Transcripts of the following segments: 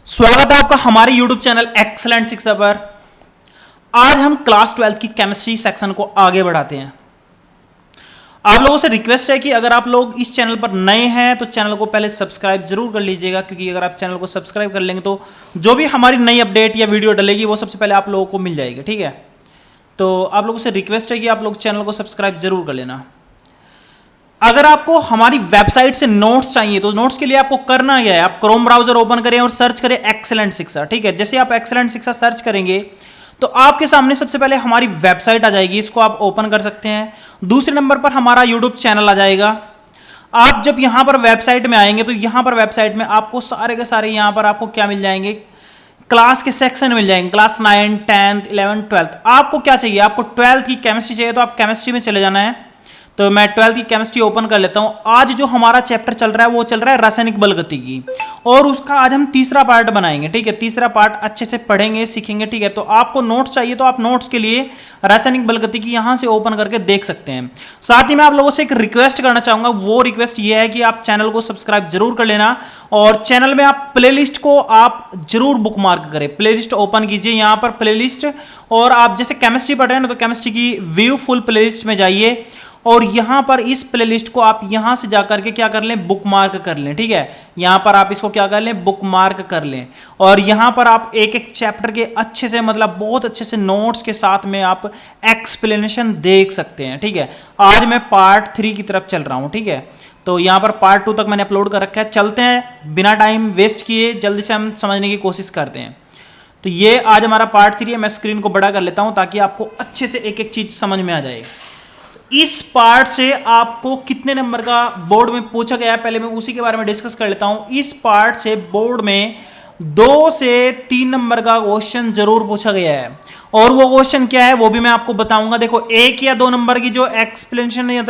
स्वागत है आपका हमारे YouTube चैनल एक्सेलेंट शिक्षा पर। आज हम क्लास 12 की केमिस्ट्री सेक्शन को आगे बढ़ाते हैं। आप लोगों से रिक्वेस्ट है कि अगर आप लोग इस चैनल पर नए हैं तो चैनल को पहले सब्सक्राइब जरूर कर लीजिएगा, क्योंकि अगर आप चैनल को सब्सक्राइब कर लेंगे तो जो भी हमारी नई अपडेट या वीडियो डलेगी वो सबसे पहले आप लोगों को मिल जाएगी। ठीक है, तो आप लोगों से रिक्वेस्ट है कि आप लोग चैनल को सब्सक्राइब जरूर कर लेना। अगर आपको हमारी वेबसाइट से नोट्स चाहिए तो नोट्स के लिए आपको करना क्या है, आप क्रोम ब्राउजर ओपन करें और सर्च करें एक्सेलेंट शिक्षा। ठीक है, जैसे आप एक्सेलेंट शिक्षा सर्च करेंगे तो आपके सामने सबसे पहले हमारी वेबसाइट आ जाएगी, इसको आप ओपन कर सकते हैं। दूसरे नंबर पर हमारा यूट्यूब चैनल आ जाएगा। आप जब यहां पर वेबसाइट में आएंगे तो यहां पर वेबसाइट में आपको सारे के सारे यहां पर आपको क्या मिल जाएंगे, क्लास के सेक्शन मिल जाएंगे, क्लास 9, 10, 11, 12। आपको क्या चाहिए, आपको 12th की केमिस्ट्री चाहिए तो आप केमिस्ट्री में चले जाना है। तो मैं 12th की केमिस्ट्री ओपन कर लेता हूं। आज जो हमारा चैप्टर चल रहा है वो चल रहा है रासायनिक बलगतिकी, और उसका आज हम तीसरा पार्ट बनाएंगे। ठीक है, तीसरा पार्ट अच्छे से पढ़ेंगे, सीखेंगे। ठीक है, तो आपको नोट्स चाहिए तो आप नोट्स के लिए रासायनिक बलगतिकी यहां से ओपन करके देख सकते हैं। साथ ही मैं आप लोगों से एक रिक्वेस्ट करना चाहूंगा, वो रिक्वेस्ट ये है कि आप चैनल को सब्सक्राइब जरूर कर लेना, और चैनल में आप प्लेलिस्ट को आप जरूर बुकमार्क करें। प्लेलिस्ट ओपन कीजिए, यहां पर प्लेलिस्ट, और आप जैसे केमिस्ट्री पढ़ रहे हैं ना तो केमिस्ट्री की व्यू फुल प्लेलिस्ट में जाइए, और यहां पर इस प्लेलिस्ट को आप यहां से जाकर के क्या कर लें, बुकमार्क कर लें। ठीक है, यहां पर आप इसको क्या कर लें, बुकमार्क कर लें, और यहां पर आप एक एक चैप्टर के अच्छे से, मतलब बहुत अच्छे से नोट्स के साथ में आप एक्सप्लेनेशन देख सकते हैं। ठीक है, आज मैं पार्ट 3 की तरफ चल रहा हूं। ठीक है, तो यहां पर पार्ट 2 तक मैंने अपलोड कर रखा है। चलते हैं, बिना टाइम वेस्ट किए जल्दी से हम समझने की कोशिश करते हैं। तो ये आज हमारा पार्ट 3 है। मैं स्क्रीन को बड़ा कर लेता हूं ताकि आपको अच्छे से एक एक चीज समझ में आ जाए। इस पार्ट से आपको कितने नंबर का बोर्ड में पूछा गया है, पहले मैं उसी के बारे में डिस्कस कर लेता हूं। इस पार्ट से बोर्ड में 2 से 3 नंबर का क्वेश्चन जरूर पूछा गया है, और वो क्वेश्चन क्या है वो भी मैं आपको बताऊंगा। देखो, 1 या 2 नंबर की जो एक्सप्लेनेशन या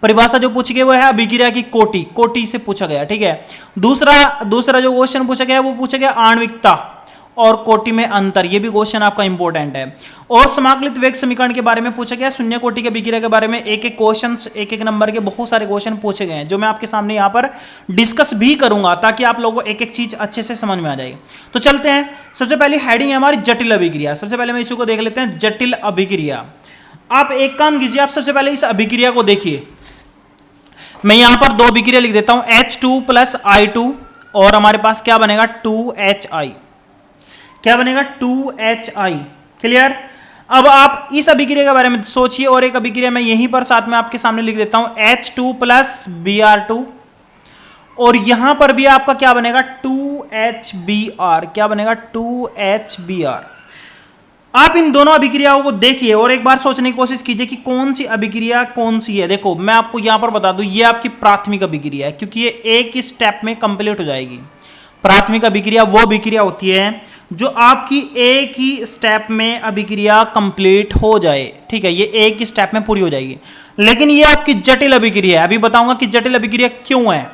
परिभाषा जो पूछी गई वो है अभिक्रिया की कोटि से पूछा गया। ठीक है, दूसरा जो क्वेश्चन पूछा गया वो पूछा गया आणविकता और कोटि में अंतर, ये भी क्वेश्चन आपका इंपॉर्टेंट है। और समाकलित वेग समीकरण के बारे में पूछा गया, शून्य कोटि के अभिक्रिया के बारे में एक एक क्वेश्चन, एक एक नंबर के बहुत सारे क्वेश्चन पूछे गए हैं, जो मैं आपके सामने यहाँ पर डिस्कस भी करूंगा ताकि आप लोगों को एक एक चीज अच्छे से समझ में आ जाए। तो चलते हैं, सबसे पहली हेडिंग है हमारी जटिल अभिक्रिया। सबसे पहले मैं इसी को देख लेते हैं, जटिल अभिक्रिया। आप एक काम कीजिए, आप सबसे पहले इस अभिक्रिया को देखिए। मैं यहां पर 2 अभिक्रिया लिख देता हूं, H2 + I2, और हमारे पास क्या बनेगा, 2HI। क्या बनेगा, 2HI। क्लियर। अब आप इस अभिक्रिया के बारे में सोचिए, और एक अभिक्रिया मैं यहीं पर साथ में आपके सामने लिख देता हूं, H2 + Br2, और यहां पर भी आपका क्या बनेगा, 2HBr। क्या बनेगा, 2HBr। आप इन दोनों अभिक्रियाओं को देखिए और एक बार सोचने की कोशिश कीजिए कि कौन सी अभिक्रिया कौन सी है। देखो, मैं आपको यहां पर बता दूं, ये आपकी प्राथमिक अभिक्रिया है, क्योंकि ये एक ही स्टेप में कंप्लीट हो जाएगी। प्राथमिक अभिक्रिया वो अभिक्रिया होती है जो आपकी एक ही स्टेप में अभिक्रिया कंप्लीट हो जाए। ठीक है, ये एक ही स्टेप में पूरी हो जाएगी। लेकिन ये आपकी जटिल अभिक्रिया है। अभी बताऊंगा कि जटिल अभिक्रिया क्यों है।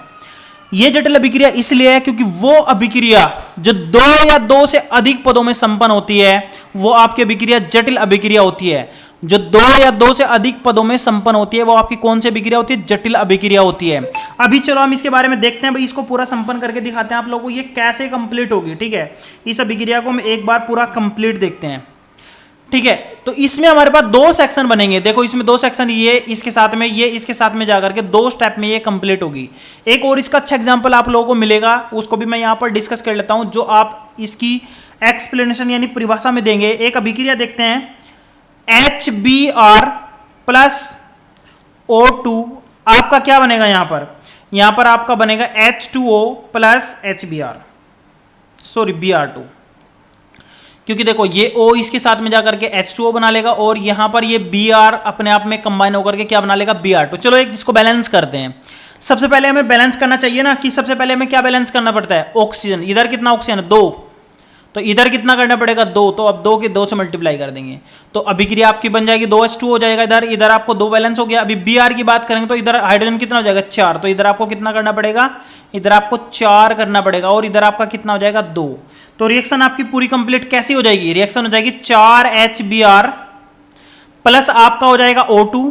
ये जटिल अभिक्रिया इसलिए है क्योंकि वो अभिक्रिया जो 2 या 2 से अधिक पदों में संपन्न होती है वो आपकी अभिक्रिया जटिल अभिक्रिया होती है। जो 2 या 2 से अधिक पदों में संपन्न होती है वो आपकी कौन सी अभिक्रिया होती है, जटिल अभिक्रिया होती है। अभी चलो हम इसके बारे में देखते हैं, भाई इसको पूरा संपन्न करके दिखाते हैं आप लोगों को ये कैसे कंप्लीट होगी। ठीक है, इस अभिक्रिया को हम एक बार पूरा कंप्लीट देखते हैं। ठीक है, तो इसमें हमारे पास 2 सेक्शन बनेंगे। देखो, इसमें 2 सेक्शन, ये इसके साथ में, ये इसके साथ में जाकर के 2 स्टेप में ये कंप्लीट होगी। एक और इसका अच्छा एग्जांपल आप लोगों को मिलेगा, उसको भी मैं यहां पर डिस्कस कर लेता हूं, जो आप इसकी एक्सप्लेनेशन यानी परिभाषा में देंगे। एक अभिक्रिया देखते हैं, HBr + O2, आपका क्या बनेगा यहां पर आपका बनेगा H2O + HBr, सॉरी Br2, क्योंकि देखो ये O इसके साथ में जाकर के H2O बना लेगा, और यहां पर ये Br अपने आप में कंबाइन होकर के क्या बना लेगा, Br2। चलो एक इसको बैलेंस करते हैं। सबसे पहले हमें बैलेंस करना चाहिए ना, कि सबसे पहले हमें क्या बैलेंस करना पड़ता है, ऑक्सीजन। इधर कितना ऑक्सीजन है, 2, तो इधर कितना करना पड़ेगा, 2, तो अब 2 के 2 से मल्टीप्लाई कर देंगे तो अभिक्रिया आपकी बन जाएगी 2H2 हो जाएगा। इधर आपको 2 बैलेंस हो गया। अभी Br की बात करेंगे तो इधर हाइड्रोजन कितना हो जाएगा, 4, तो इधर आपको कितना करना पड़ेगा, इधर आपको 4 करना पड़ेगा, और इधर आपका कितना हो जाएगा, 2। तो रिएक्शन आपकी पूरी कंप्लीट कैसी हो जाएगी, रिएक्शन हो जाएगी 4HBr प्लस आपका हो जाएगा O2,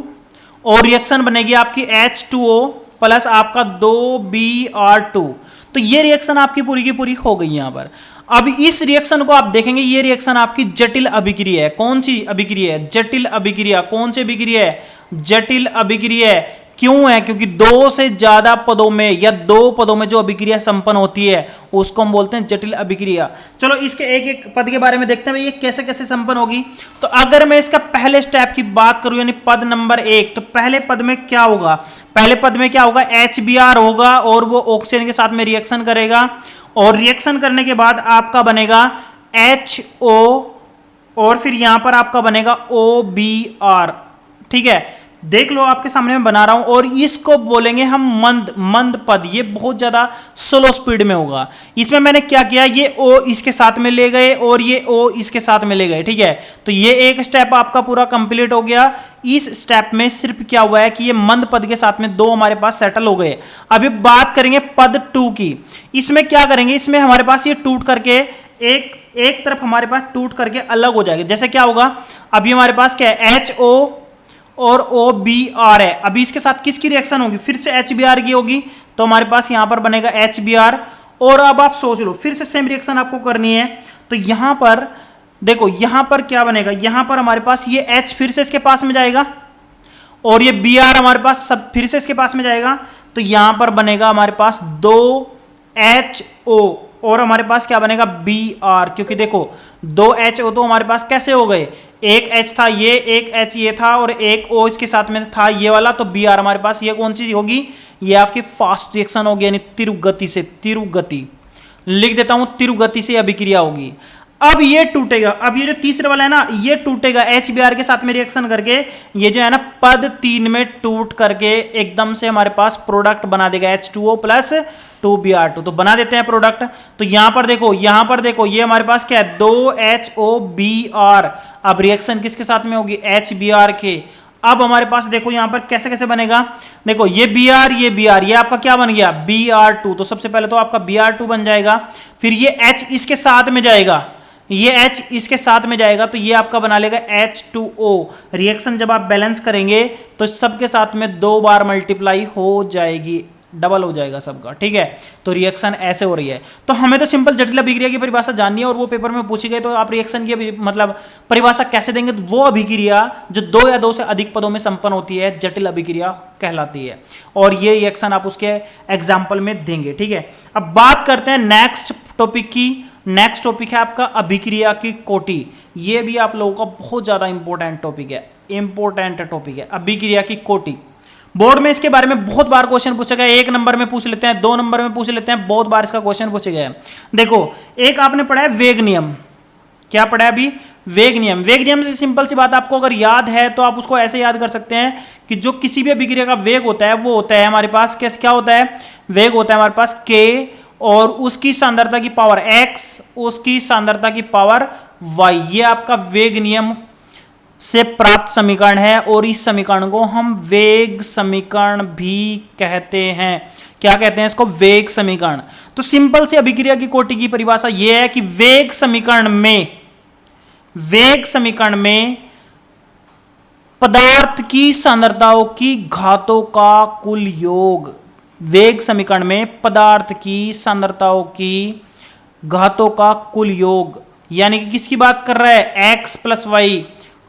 और रिएक्शन बनेगी आपकी H2O प्लस आपका 2Br2। तो ये रिएक्शन आपकी पूरी की पूरी हो गई यहां पर। अब इस रिएक्शन को आप देखेंगे, ये रिएक्शन आपकी जटिल अभिक्रिया है। कौन सी अभिक्रिया है? जटिल अभिक्रिया। कौन सी अभिक्रिया है? जटिल अभिक्रिया है। क्यों है? क्योंकि दो से ज्यादा पदों में या दो पदों में जो अभिक्रिया संपन्न होती है उसको हम बोलते हैं जटिल अभिक्रिया। चलो इसके एक एक पद के बारे में देखते हैं ये कैसे कैसे संपन्न होगी। तो अगर मैं इसका पहले स्टेप की बात करूं यानी पद नंबर 1, तो पहले पद में क्या होगा? पहले पद में क्या होगा? HBr होगा और वो ऑक्सीजन के साथ में रिएक्शन करेगा और रिएक्शन करने के बाद आपका बनेगा HO और फिर यहां पर आपका बनेगा OBr। ठीक है, देख लो आपके सामने मैं बना रहा हूं और इसको बोलेंगे हम मंद पद। ये बहुत ज्यादा स्लो स्पीड में होगा। इसमें मैंने क्या किया, ये O इसके साथ में ले गए और ये O इसके साथ में ले गए। ठीक है, तो ये एक स्टेप आपका पूरा कंप्लीट हो गया। इस स्टेप में सिर्फ क्या हुआ है कि ये मंद पद के साथ में दो हमारे पास सेटल हो गए। अभी बात करेंगे पद 2 की। इसमें क्या करेंगे, इसमें हमारे पास ये टूट करके एक तरफ हमारे पास टूट करके अलग हो जाएगा। जैसे क्या होगा, अभी हमारे पास क्या है, HO और OBr है। अभी इसके साथ किसकी रिएक्शन होगी? फिर से HBr की होगी, तो हमारे पास यहां पर बनेगा HBr। और अब आप सोच लो, फिर से सेम रिएक्शन आपको करनी है। तो यहां पर देखो, यहां पर क्या बनेगा, यहां पर हमारे पास ये H फिर से इसके पास में जाएगा और ये Br हमारे पास सब फिर से इसके पास में जाएगा। तो यहां पर बनेगा हमारे पास 2HO और हमारे पास क्या बनेगा, Br। क्योंकि देखो 2HO तो हमारे पास कैसे हो गए, एक H था ये, एक H ये था और एक O इसके साथ में था ये वाला, तो Br हमारे पास ये कौन सी होगी, ये आपकी फास्ट रिएक्शन होगी यानी तीव्र गति से। तीव्र गति लिख देता हूं, तीव्र गति से अभिक्रिया होगी। अब ये टूटेगा, अब ये जो तीसरे वाला है ना, ये टूटेगा HBr के साथ में रिएक्शन करके। ये जो है ना पद 3 में टूट करके एकदम से हमारे पास प्रोडक्ट बना देगा H2O प्लस 2Br2। तो बना देते हैं प्रोडक्ट। तो यहां पर देखो ये हमारे पास क्या है, 2HOBr। अब रिएक्शन किसके साथ में होगी, HBr के। अब हमारे पास देखो यहां पर कैसे कैसे बनेगा, देखो ये Br ये आपका क्या बन गया, Br2। तो सबसे पहले तो आपका Br2 बन जाएगा, फिर ये H इसके साथ में जाएगा, ये H इसके साथ में जाएगा, तो ये आपका बना लेगा H2O। रिएक्शन जब आप बैलेंस करेंगे तो सबके साथ में 2 बार मल्टीप्लाई हो जाएगी, डबल हो जाएगा सबका। ठीक है, तो रिएक्शन ऐसे हो रही है। तो हमें तो सिंपल जटिल अभिक्रिया की परिभाषा जाननी है और वो पेपर में पूछी गई, तो आप रिएक्शन की मतलब परिभाषा कैसे देंगे, तो वो अभिक्रिया जो 2 या 2 से अधिक पदों में संपन्न होती है जटिल अभिक्रिया कहलाती है और ये रिएक्शन आप उसके एग्जाम्पल में देंगे। ठीक है, अब बात करते हैं नेक्स्ट टॉपिक की। नेक्स्ट टॉपिक है आपका अभिक्रिया की कोटि। ये भी आप लोगों का बहुत ज्यादा इंपॉर्टेंट टॉपिक है, अभिक्रिया की कोटि। बोर्ड में इसके बारे में बहुत बार क्वेश्चन पूछा गया, 1 नंबर में पूछ लेते हैं, 2 नंबर में पूछ लेते हैं, बहुत बार इसका क्वेश्चन पूछे गए हैं। देखो एक आपने पढ़ा है वेग नियम, क्या पढ़ा है अभी, वेग नियम। वेग नियम से सिंपल सी बात आपको अगर याद है तो आप उसको ऐसे याद कर सकते हैं कि जो किसी भी अभिक्रिया का वेग होता है वो होता है हमारे पास क्या होता है, वेग होता है हमारे पास k और उसकी सांद्रता की पावर x, उसकी सांद्रता की पावर y। ये आपका वेग नियम से प्राप्त समीकरण है और इस समीकरण को हम वेग समीकरण भी कहते हैं। क्या कहते हैं इसको, वेग समीकरण। तो सिंपल से अभिक्रिया की कोटि की परिभाषा यह है कि वेग समीकरण में पदार्थ की सांद्रताओं की घातों का कुल योग, वेग समीकरण में पदार्थ की सांद्रताओं की घातों का कुल योग, यानी कि किसकी बात कर रहा है, x प्लस वाई,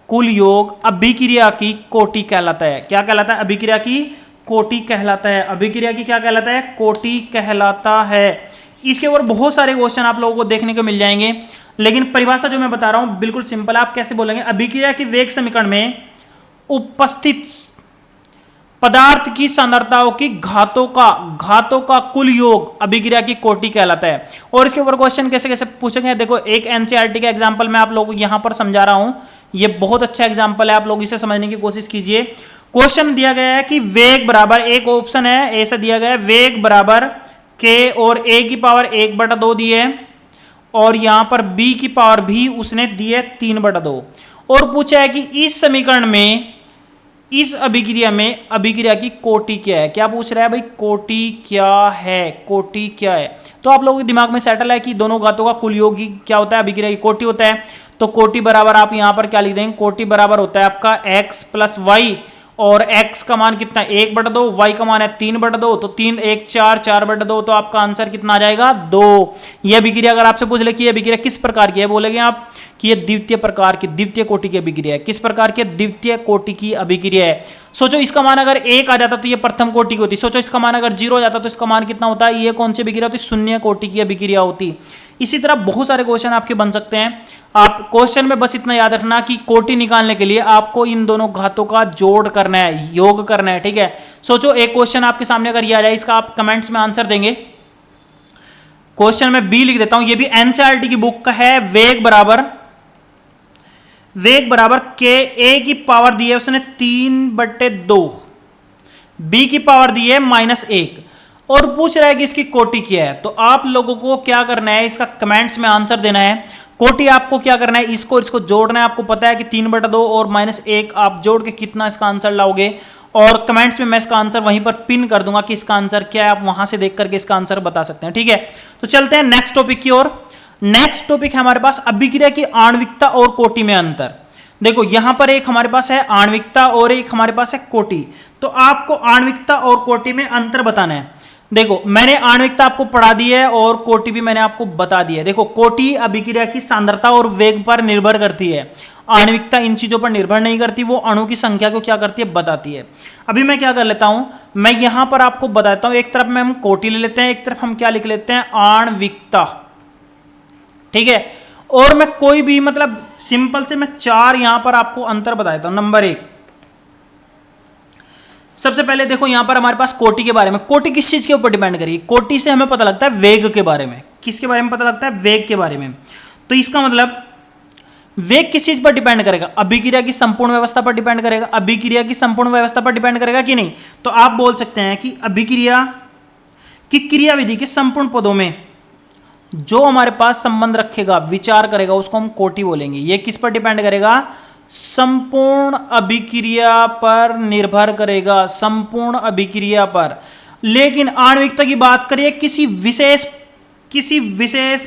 कुल योग अभिक्रिया की कोटि कहलाता है। क्या कहलाता है, अभिक्रिया की कोटि कहलाता है। अभिक्रिया की क्या कहलाता है, कोटि कहलाता है। इसके ऊपर बहुत सारे क्वेश्चन आप लोगों को देखने को मिल जाएंगे, लेकिन परिभाषा जो मैं बता रहा हूं बिल्कुल सिंपल। आप कैसे बोलेंगे, अभिक्रिया की वेग समीकरण में उपस्थित पदार्थ की सांद्रताओं की घातों का कुल योग अभिक्रिया की कोटि कहलाता है। और इसके ऊपर क्वेश्चन कैसे कैसे पूछेंगे, देखो एक एनसीईआरटी का एग्जांपल मैं आप लोगों को यहां पर समझा रहा हूं, ये बहुत अच्छा एग्जांपल है, आप लोग इसे समझने की कोशिश कीजिए। क्वेश्चन दिया गया है कि वेग बराबर, एक ऑप्शन है ऐसा दिया गया है, वेग बराबर k और a की पावर 1/2 दी है और यहां पर b की पावर भी उसने दी है 3/2 और पूछा है कि इस समीकरण में, इस अभिक्रिया में अभिक्रिया की कोटि क्या है। क्या पूछ रहा है भाई, कोटि क्या है, कोटि क्या है। तो आप लोगों के दिमाग में सेटल है कि दोनों घातों का कुल योग क्या होता है, अभिक्रिया की कोटि होता है। तो कोटि बराबर आप यहां पर क्या लिख देंगे, कोटि बराबर होता है आपका x प्लस वाई और x का मान कितना 1/2, y का मान है 3/2, तो 3 1 4, 4/2, तो आपका आंसर कितना आ जाएगा 2। यह अभिक्रिया अगर आपसे पूछ ले कि यह अभिक्रिया किस प्रकार की है, बोलेंगे आप कि यह द्वितीय प्रकार की, द्वितीय कोटि की अभिक्रिया है। किस प्रकार की? द्वितीय कोटि की अभिक्रिया है। सोचो इसका मान अगर 1 आ जाता तो ये प्रथम कोटि की होती। सोचो इसका मान अगर 0 आ जाता तो इसका मान कितना होता है? ये कौन सी अभिक्रिया होती? शून्य कोटि की अभिक्रिया होती। इसी तरह बहुत सारे क्वेश्चन आपके बन सकते हैं। आप क्वेश्चन में बस इतना याद रखना कि कोटि निकालने के लिए आपको इन दोनों घातों का जोड़ करना है, योग करना है, ठीक है। सोचो एक क्वेश्चन आपके सामने अगर ये आ जाए, इसका आप कमेंट्स में आंसर देंगे। क्वेश्चन में बी लिख देता हूं, ये भी एनसीईआरटी की बुक का है। वेग बराबर के ए की पावर दी है उसने 3/2, बी की पावर दी है -1 और पूछ रहा है कि इसकी कोटि क्या है। तो आप लोगों को क्या करना है, इसका कमेंट्स में आंसर देना है। कोटि आपको क्या करना है, इसको जोड़ना है। आपको पता है कि 3/2 और -1 आप जोड़ के कितना इसका आंसर लाओगे, और कमेंट्स में मैं इसका आंसर वहीं पर पिन कर दूंगा कि इसका आंसर क्या है। आप वहां से देख करके इसका आंसर बता सकते हैं, ठीक है। तो चलते हैं नेक्स्ट टॉपिक की ओर। नेक्स्ट टॉपिक है हमारे पास अभिक्रिया की आणविकता और कोटि में अंतर। देखो यहां पर एक हमारे पास है आणविकता और एक हमारे पास है कोटि। तो आपको आणविकता और कोटि में अंतर बताना है। देखो मैंने आणविकता आपको पढ़ा दी है और कोटि भी मैंने आपको बता दी है। देखो कोटि अभिक्रिया की सांद्रता और वेग पर निर्भर करती है, आणविकता इन चीजों पर निर्भर नहीं करती, वो अणु की संख्या को क्या करती है, बताती है। अभी मैं क्या कर लेता हूं, मैं यहां पर आपको बताता हूं। एक तरफ में हम कोटि ले लेते हैं, एक तरफ हम क्या लिख लेते हैं, आणविकता, ठीक है। और मैं कोई भी मतलब सिंपल से मैं 4 यहां पर आपको अंतर बता देता हूं। नंबर 1, सबसे पहले देखो यहां पर हमारे पास कोटि के बारे में। कोटि किस चीज के ऊपर डिपेंड करेगी? कोटि से हमें पता लगता है वेग के बारे में। किसके बारे में पता लगता है? वेग के बारे में। तो इसका मतलब वेग किस चीज पर डिपेंड करेगा? अभिक्रिया की संपूर्ण व्यवस्था पर डिपेंड करेगा। अभिक्रिया की संपूर्ण व्यवस्था पर डिपेंड करेगा कि नहीं? तो आप बोल सकते हैं कि अभिक्रिया की क्रियाविधि के संपूर्ण पदों में जो हमारे पास संबंध रखेगा, विचार करेगा, उसको हम कोटि बोलेंगे। ये किस पर डिपेंड करेगा? संपूर्ण अभिक्रिया पर निर्भर करेगा, संपूर्ण अभिक्रिया पर। लेकिन आणविकता की बात करिए, किसी विशेष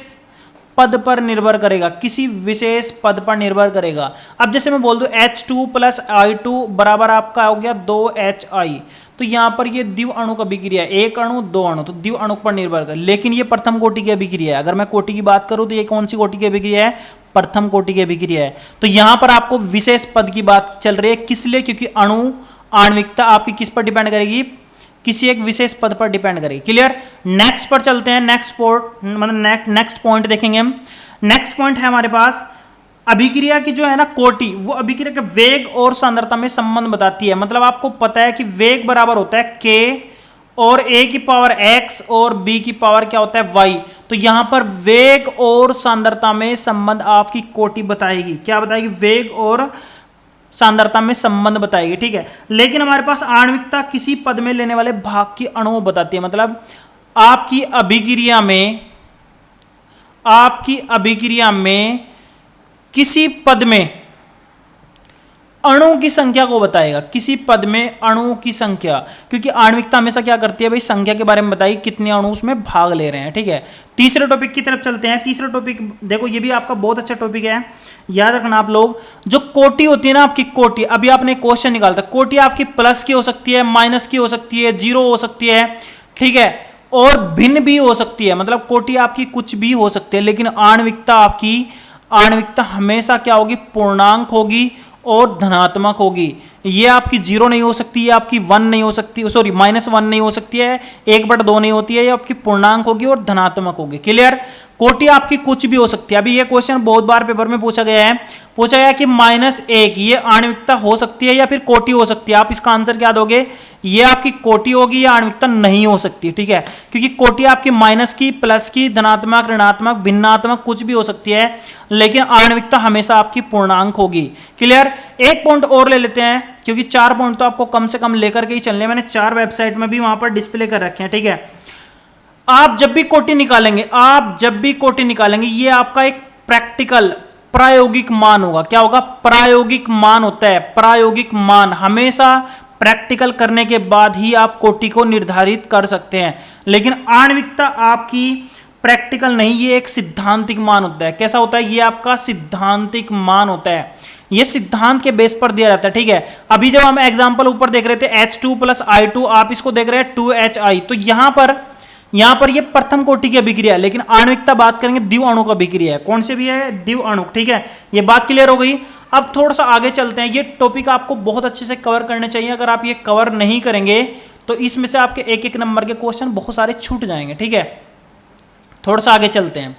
पद पर निर्भर करेगा, किसी विशेष पद पर निर्भर करेगा। अब जैसे मैं बोल दूं H2 + I2 बराबर आपका हो गया 2HI, तो यहां पर ये द्विव अणु का अभिक्रिया, एक अणु 2 अणु, तो द्विव अणु पर निर्भर कर। लेकिन ये प्रथम कोटि की अभिक्रिया है। अगर मैं कोटि की बात करूं तो ये कौन सी कोटि की अभिक्रिया है? प्रथम कोटि की अभिक्रिया है। तो यहां पर आपको विशेष पद की बात चल रही है। किस लिए? क्योंकि अणु आणविकता आपकी किस पर डिपेंड करेगी? किसी एक विशेष पद पर डिपेंड करेगी। क्लियर? नेक्स्ट पर चलते हैं। नेक्स्ट पॉइंट देखेंगे हम। नेक्स्ट पॉइंट है हमारे पास अभिक्रिया की जो है ना कोटि, वो अभिक्रिया के वेग और सांद्रता में संबंध बताती है। मतलब आपको पता है कि वेग बराबर होता है k और a की पावर x और b की पावर क्या होता है y। तो यहां पर वेग और सांद्रता में संबंध आपकी कोटि बताएगी। क्या बताएगी? वेग और सांद्रता में संबंध बताएगी, ठीक है। लेकिन हमारे पास आणविकता किसी पद में लेने वाले भाग की अणु बताती है। मतलब आपकी अभिक्रिया में किसी पद में अणु की संख्या को बताएगा, किसी पद में अणु की संख्या। क्योंकि आणविकता हमेशा क्या करती है भाई? संख्या के बारे में बताएगी, कितने अणु उसमें भाग ले रहे हैं, ठीक है। तीसरे टॉपिक की तरफ चलते हैं। तीसरा टॉपिक देखो, ये भी आपका बहुत अच्छा टॉपिक है, याद रखना आप लोग। जो कोटि होती है ना आपकी कोटि, अभी आपने क्वेश्चन निकालता, कोटि आपकी प्लस की हो सकती है, माइनस की हो सकती है, 0 हो सकती है, ठीक है, और भिन्न भी हो सकती है। मतलब कोटि आपकी कुछ भी हो सकती है। लेकिन आणविकता हमेशा क्या होगी? पूर्णांक होगी और धनात्मक होगी। ये आपकी 0 नहीं हो सकती, ये आपकी 1 नहीं हो सकती, सॉरी -1 नहीं हो सकती है, 1/2 नहीं होती है। ये आपकी पूर्णांक होगी और धनात्मक होगी। क्लियर? कोटि आपकी कुछ भी हो सकती है। अभी ये क्वेश्चन बहुत बार पेपर में पूछा गया है कि -1 ये आणविकता हो सकती है या फिर कोटि हो सकती है। आप इसका आंसर क्या दोगे? ये आपकी कोटि होगी या आणविकता नहीं हो सकती, ठीक है। क्योंकि कोटि आपकी माइनस की, प्लस की, धनात्मक, ऋणात्मक, भिन्नात्मक कुछ भी हो सकती है, लेकिन आणविकता हमेशा आपकी पूर्णांक होगी। क्लियर? एक पॉइंट और ले लेते हैं, क्योंकि 4 पॉइंट तो आपको कम से कम लेकर के ही चलने। मैंने 4 वेबसाइट में भी वहां पर डिस्प्ले कर रखे हैं, ठीक है। आप जब भी कोटि निकालेंगे, ये आपका एक प्रैक्टिकल प्रायोगिक मान होगा। क्या होगा? प्रायोगिक मान होता है। प्रायोगिक मान हमेशा प्रैक्टिकल करने के बाद ही आप कोटि को निर्धारित कर सकते हैं। लेकिन आणविकता आपकी प्रैक्टिकल नहीं, ये एक सिद्धांतिक मान होता है। कैसा होता है? ये आपका सिद्धांतिक मान होता है। ये सिद्धांत के बेस पर दिया जाता है, ठीक है। अभी जब हम एग्जांपल ऊपर देख रहे थे H2 + I2, आप इसको देख रहे हैं 2HI, तो यहां पर ये प्रथम कोटि की अभिक्रिया है, लेकिन आणविकता बात करेंगे द्विव अणु का अभिक्रिया है। कौन से भी है? द्विव अणु, ठीक है। ये बात क्लियर हो गई। अब थोड़ा सा आगे चलते हैं। ये टॉपिक आपको बहुत अच्छे से कवर करने चाहिए। अगर आप ये कवर नहीं करेंगे तो इसमें से आपके एक एक नंबर के क्वेश्चन बहुत सारे छूट जाएंगे, ठीक है। थोड़ा सा आगे चलते हैं,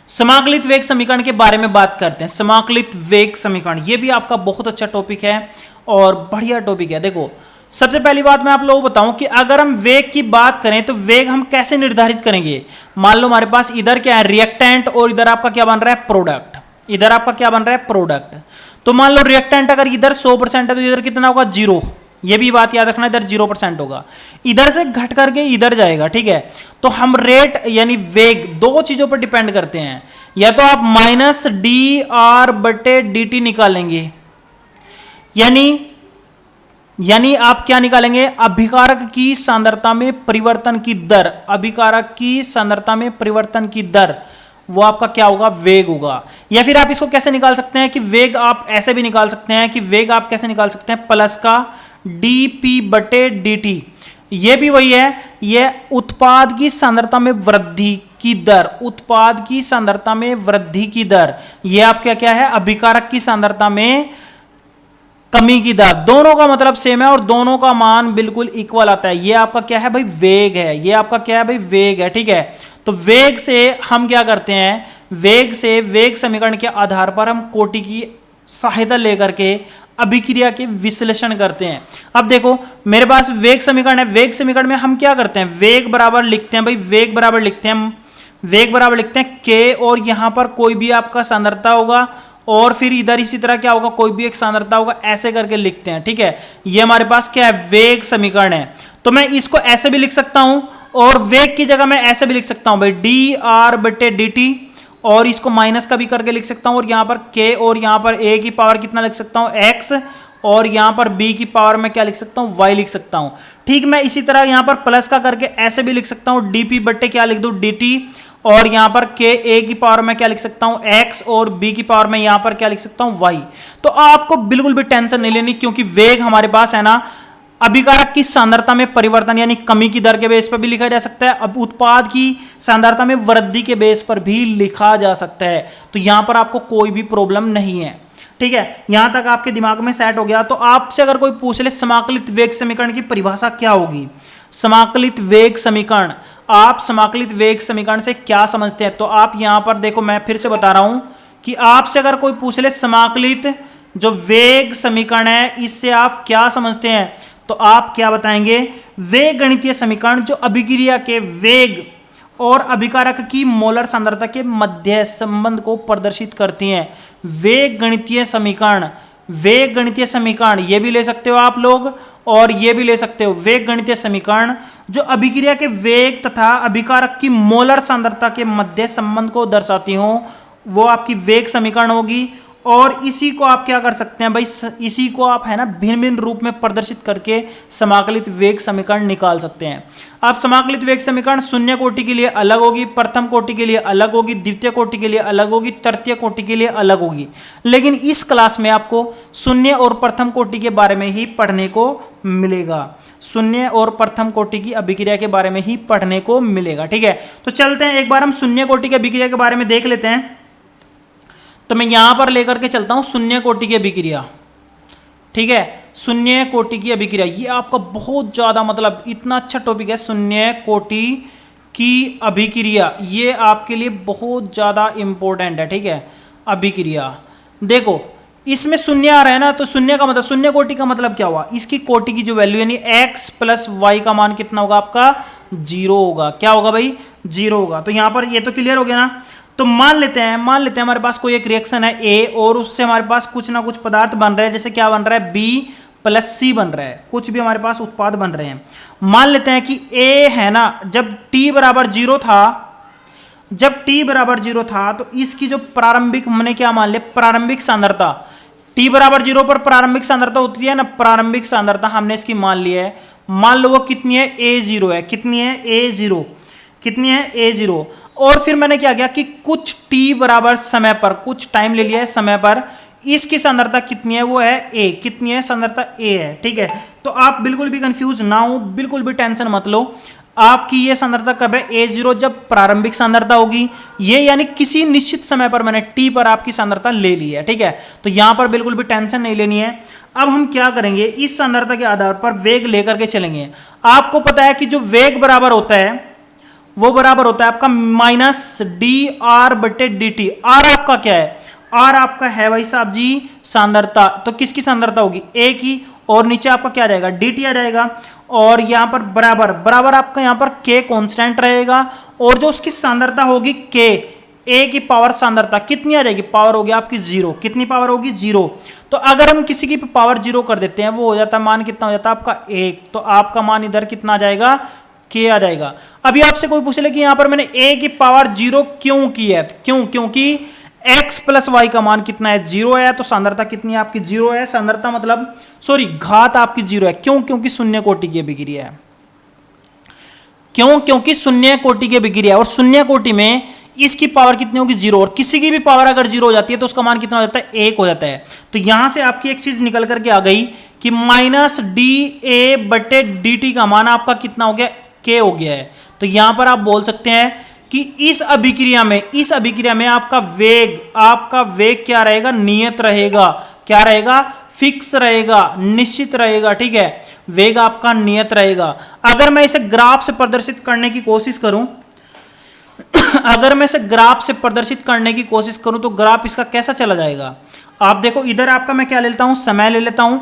समाकलित वेग समीकरण के बारे में बात करते हैं। समाकलित वेग समीकरण, ये भी आपका बहुत अच्छा टॉपिक है और बढ़िया टॉपिक है। देखो, सबसे पहली बात मैं आप लोगों को बताऊं कि अगर हम वेग की बात करें तो वेग हम कैसे निर्धारित करेंगे। मान लो हमारे पास इधर क्या है? रिएक्टेंट, और इधर आपका क्या बन रहा है? प्रोडक्ट। इधर आपका क्या बन रहा है? प्रोडक्ट। तो मान लो रिएक्टेंट अगर इधर 100% है तो इधर कितना होगा? 0। ये भी बात याद रखना, इधर 0% होगा, इधर से घट करके इधर जाएगा, ठीक है। तो हम रेट यानी वेग दो चीजों पर डिपेंड करते हैं। या तो आप -dr/dt निकालेंगे, यानी आप क्या निकालेंगे? अभिकारक की सांद्रता में परिवर्तन की दर। अभिकारक की सांद्रता में परिवर्तन की दर, वो आपका क्या होगा? वेग होगा। या फिर आप इसको कैसे निकाल सकते हैं कि वेग आप ऐसे भी निकाल सकते हैं कि वेग आप कैसे निकाल सकते हैं? प्लस का dp/dt। ये भी वही है, ये उत्पाद की सांद्रता में वृद्धि की दर। उत्पाद की सांद्रता में वृद्धि की दर, ये आपका क्या है? अभिकारक की सांद्रता में कमी की दर। दोनों का मतलब सेम है और दोनों का मान बिल्कुल इक्वल आता है। ये आपका क्या है भाई? वेग है। ये आपका क्या है भाई? वेग है, ठीक है। तो वेग से हम क्या करते हैं? वेग से वेग समीकरण के आधार पर हम कोटि की सहायता लेकर के अभिक्रिया के विश्लेषण करते हैं। अब देखो, मेरे पास वेग समीकरण है। वेग समीकरण में हम क्या करते हैं? वेग बराबर लिखते हैं भाई, वेग बराबर लिखते हैं k, और यहां पर कोई भी आपका सांद्रता होगा, और फिर इधर इसी तरह क्या होगा? कोई भी एक सांद्रता होगा, ऐसे करके लिखते हैं, ठीक है। ये हमारे पास क्या है? वेग समीकरण है। तो मैं इसको ऐसे भी लिख सकता हूं, और वेग की जगह मैं ऐसे भी लिख सकता हूं भाई, dr/dt, और इसको माइनस का भी करके लिख सकता हूं, और यहां पर k, और यहां पर a की पावर कितना लिख सकता हूं? x, और यहां पर b की पावर में क्या लिख सकता हूं? y लिख सकता हूं, ठीक। मैं इसी तरह यहां पर प्लस का करके ऐसे भी लिख सकता हूं, dp/ क्या लिख दूं? dt, और यहां पर k a की पावर में क्या लिख सकता हूं? x, और b की पावर में यहां पर क्या लिख सकता हूं? y। तो आपको बिल्कुल भी टेंशन नहीं लेनी, क्योंकि वेग हमारे पास है ना, अभिकारक की सांद्रता में परिवर्तन यानी कमी की दर के बेस पर भी लिखा जा सकता है। अब उत्पाद की सांद्रता में वृद्धि के बेस पर भी लिखा जा सकता है। तो यहां पर आपको कोई भी प्रॉब्लम नहीं है, ठीक है। यहां तक आपके दिमाग में सेट हो गया। तो आपसे अगर कोई पूछ ले समाकलित वेग समीकरण की परिभाषा क्या होगी? समाकलित वेग समीकरण, आप समाकलित वेग समीकरण से क्या समझते हैं? तो आप यहां पर देखो, मैं फिर से बता रहा हूं कि आपसे अगर कोई पूछ ले समाकलित जो वेग समीकरण है, इससे आप क्या समझते हैं, तो आप क्या बताएंगे? वेग गणितीय समीकरण जो अभिक्रिया के वेग और अभिकारक की मोलर सांद्रता के मध्य संबंध को प्रदर्शित करती हैं। वेग गणितीय समीकरण, वेग गणितीय समीकरण ये भी ले सकते हो आप लोग, और ये भी ले सकते हो। वेग गणितीय समीकरण जो अभिक्रिया के वेग तथा अभिकारक की मोलर सांद्रता के मध्य संबंध को दर्शाती हो, वो आपकी वेग समीकरण होगी। और इसी को आप क्या कर सकते हैं भाई? इसी को आप है ना भिन्न भिन्न रूप में प्रदर्शित करके समाकलित वेग समीकरण निकाल सकते हैं। अब समाकलित वेग समीकरण शून्य कोटि के लिए अलग होगी, प्रथम कोटि के लिए अलग होगी, द्वितीय कोटि के लिए अलग होगी, तृतीय कोटि के लिए अलग होगी। लेकिन इस क्लास में आपको शून्य और प्रथम कोटि के बारे में ही पढ़ने को मिलेगा। शून्य और प्रथम कोटि की अभिक्रिया के बारे में ही पढ़ने को मिलेगा, ठीक है। तो चलते हैं, एक बार हम शून्य कोटि की अभिक्रिया के बारे में देख लेते हैं। तो मैं यहां पर लेकर के चलता हूं शून्य कोटि की अभिक्रिया, ठीक है। शून्य कोटि की अभिक्रिया ये आपका बहुत ज्यादा मतलब इतना अच्छा टॉपिक है। शून्य कोटि की अभिक्रिया ये आपके लिए बहुत ज्यादा इंपॉर्टेंट है, ठीक है। अभिक्रिया देखो, इसमें शून्य आ रहा है ना, तो शून्य का मतलब, शून्य कोटि का मतलब क्या हुआ? इसकी कोटि की जो वैल्यू यानी x + y का मान कितना होगा? आपका 0 होगा। क्या होगा भाई? 0 होगा। तो यहां पर ये तो क्लियर हो गया ना। तो मान लेते हैं हमारे पास कोई एक रिएक्शन है A, और उससे हमारे पास कुछ ना कुछ पदार्थ बन रहे हैं। जैसे क्या बन रहा है? B + C बन रहा है। कुछ भी हमारे पास उत्पाद बन रहे हैं। मान लेते हैं कि A है ना, जब t = 0 था, तो इसकी जो प्रारंभिक, हमने क्या मान लिया? प्रारंभिक सांद्रता, t = 0 पर प्रारंभिक सांद्रता होती है ना, प्रारंभिक सांद्रता हमने इसकी मान ली है। मान लो वो कितनी है? A0 है। कितनी है? A0। कितनी है? A0। और फिर मैंने क्या किया कि कुछ t बराबर समय पर, कुछ टाइम ले लिया है समय पर, इसकी सांद्रता कितनी है, वो है ए, कितनी है सांद्रता ए है, ठीक है। तो आप बिल्कुल भी कंफ्यूज ना हो, बिल्कुल भी टेंशन मत लो। आपकी ये सांद्रता कब है, A0 जब प्रारंभिक सांद्रता होगी, ये यानी किसी निश्चित समय पर मैंने t पर आपकी सांद्रता ले ली है, ठीक है। तो यहां पर बिल्कुल भी टेंशन नहीं लेनी है। अब हम क्या करेंगे, इस सांद्रता के आधार पर वेग लेकर के चलेंगे। आपको पता है कि जो वेग बराबर होता है वो बराबर होता है आपका माइनस डी आर बटे डी टी। आर आपका क्या है, आर आपका है भाई साहब जी सांद्रता, तो किसकी सांद्रता होगी, ए की, और नीचे आपका क्या आ जाएगा, डी टी आ जाएगा, और यहां पर बराबर बराबर आपका यहां पर के कांस्टेंट रहेगा, और जो उसकी सांद्रता होगी के, ए की पावर सांद्रता कितनी आ जाएगी, पावर होगी आपकी जीरो, कितनी पावर होगी, जीरो। तो अगर हम किसी की पावर जीरो कर देते हैं, वो हो जाता है मान कितना हो जाता है आपका एक, तो आपका मान इधर कितना आ जाएगा, के आ जाएगा। अभी आपसे कोई पूछ ले कि यहां पर मैंने ए की पावर जीरो क्यों की है, क्यों, क्योंकि x प्लस वाई का मान कितना है, जीरो है, तो सांद्रता कितनी है आपकी, जीरो है। सांद्रता मतलब सॉरी घात आपकी जीरो है, क्यों, क्योंकि शून्य कोटि की अभिक्रिया है, क्यों, क्योंकि शून्य कोटि की अभिक्रिया है, और शून्य कोटि में इसकी पावर कितनी होगी, जीरो, और किसी की भी पावर अगर जीरो हो जाती है तो उसका मान कितना हो जाता है, एक हो जाता है। तो यहां से आपकी एक चीज निकल करके आ गई कि माइनस डी ए बटे डी टी का मान आपका कितना हो गया, के हो गया है। तो यहां पर आप बोल सकते हैं कि इस अभिक्रिया में आपका वेग क्या रहेगा, नियत रहेगा, क्या रहेगा, फिक्स रहेगा, निश्चित रहेगा, ठीक है। वेग आपका नियत रहेगा। अगर मैं इसे ग्राफ से प्रदर्शित करने की कोशिश करूं तो ग्राफ इसका कैसा चला जाएगा, आप देखो, इधर आपका मैं क्या ले लेता हूं, समय ले लेता हूं,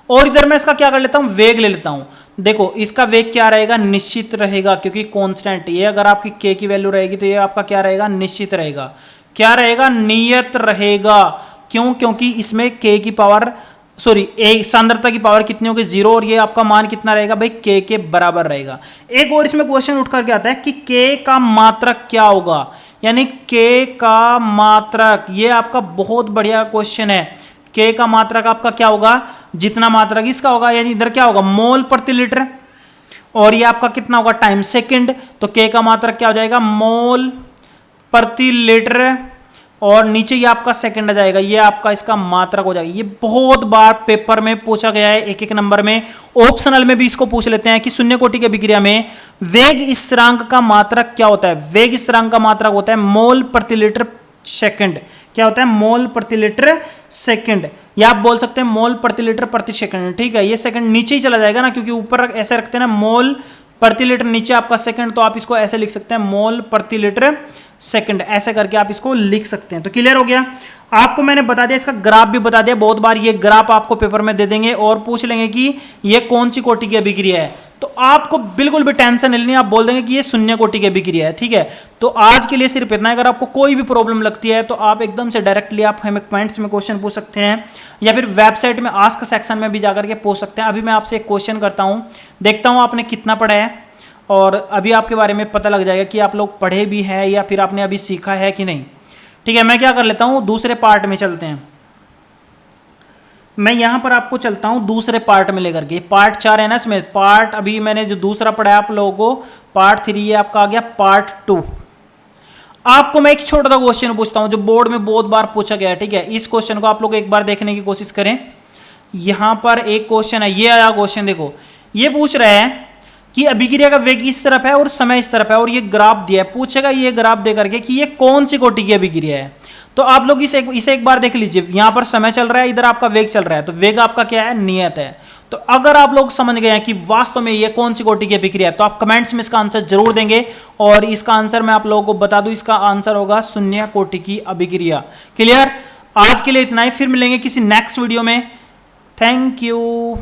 और इधर मैं इसका क्या कर लेता हूं, वेग ले लेता हूं। देखो इसका वेग क्या रहेगा, निश्चित रहेगा, क्योंकि कांस्टेंट, ये अगर आपकी k की वैल्यू रहेगी तो ये आपका क्या रहेगा, निश्चित रहेगा, क्या रहेगा, नियत रहेगा। क्यों, क्योंकि इसमें k की पावर सांद्रता की पावर कितनी होगी, जीरो, और ये आपका मान कितना रहेगा भाई, k के बराबर रहेगा। एक और इसमें क्वेश्चन उठ करके आता है कि k का मात्रक क्या होगा, यानी k का मात्रक, ये आपका बहुत बढ़िया क्वेश्चन है। k का मात्रक आपका क्या होगा, जितना मात्रक इसका होगा, यानी इधर क्या होगा, मोल प्रति लीटर, और ये आपका कितना होगा, टाइम सेकंड, तो k का मात्रक क्या हो जाएगा, मोल प्रति लीटर, और नीचे ये आपका सेकंड आ जाएगा, ये आपका इसका मात्रक हो जाएगा। ये बहुत बार पेपर में पूछा गया है, एक एक नंबर में, ऑप्शनल में भी इसको पूछ लेते हैं कि शून्य कोटि की अभिक्रिया में वेग स्थिरांक का मात्रक क्या होता है। वेग स्थिरांक का मात्रक होता है मोल प्रति लीटर सेकंड। क्या होता है, मोल प्रति लीटर सेकंड, या आप बोल सकते हैं मोल प्रति लीटर प्रति सेकंड, ठीक है। ये सेकंड नीचे ही चला जाएगा ना, क्योंकि ऊपर ऐसे रखते हैं ना मोल प्रति लीटर, नीचे आपका सेकंड, तो आप इसको ऐसे लिख सकते हैं मोल प्रति लीटर सेकंड, ऐसे करके आप इसको लिख सकते हैं। तो क्लियर हो गया। आपको मैंने बता दिया, इसका ग्राफ भी बता दिया, बहुत बार ये ग्राफ आपको पेपर में दे देंगे और पूछ लेंगे कि ये कौन सी कोटि की अभिक्रिया है, तो आपको बिल्कुल भी टेंशन नहीं लेनी, आप बोल देंगे कि ये शून्य कोटि की अभिक्रिया है, ठीक है। तो आज के लिए सिर्फ इतना है। अगर आपको कोई भी प्रॉब्लम लगती है तो आप एकदम से डायरेक्टली आप हमें कमेंट्स में क्वेश्चन पूछ सकते हैं, या फिर वेबसाइट में आस्क सेक्शन में भी जाकर के पूछ सकते हैं। अभी मैं आपसे एक क्वेश्चन करता हूँ, देखता हूँ आपने कितना पढ़ा है, और अभी आपके बारे में पता लग जाएगा कि आप लोग पढ़े भी हैं या फिर आपने अभी सीखा है कि नहीं, ठीक है। मैं क्या कर लेता हूँ, दूसरे पार्ट में चलते हैं। मैं यहां पर आपको चलता हूं दूसरे पार्ट में लेकर के। पार्ट 4 है ना इसमें, पार्ट अभी मैंने जो दूसरा पढ़ा है आप लोगों को, पार्ट 3 ये आपका आ गया पार्ट 2। आपको मैं एक छोटा सा क्वेश्चन पूछता हूं जो बोर्ड में बहुत बार पूछा गया है, ठीक है। इस क्वेश्चन को आप लोग एक बार देखने की कोशिश करें। यहां पर एक क्वेश्चन है, ये आया क्वेश्चन, देखो ये पूछ रहा है कि अभिक्रिया का वेग इस तरफ है और समय इस तरफ है, और ये ग्राफ दिया है, पूछेगा ये ग्राफ दे करके कि ये कौन सी कोटि की अभिक्रिया है। तो आप लोग इसे एक बार देख लीजिए, यहां पर समय चल रहा है, इधर आपका वेग चल रहा है, तो वेग आपका क्या है, नियत है। तो अगर आप लोग समझ गए हैं कि वास्तव में ये कौन सी कोटि की अभिक्रिया है, तो आप कमेंट्स में इसका आंसर जरूर देंगे, और इसका आंसर मैं आप लोगों को बता दूं, इसका आंसर होगा शून्य कोटि की अभिक्रिया। क्लियर। आज के लिए इतना ही, फिर मिलेंगे किसी नेक्स्ट वीडियो में। Thank you.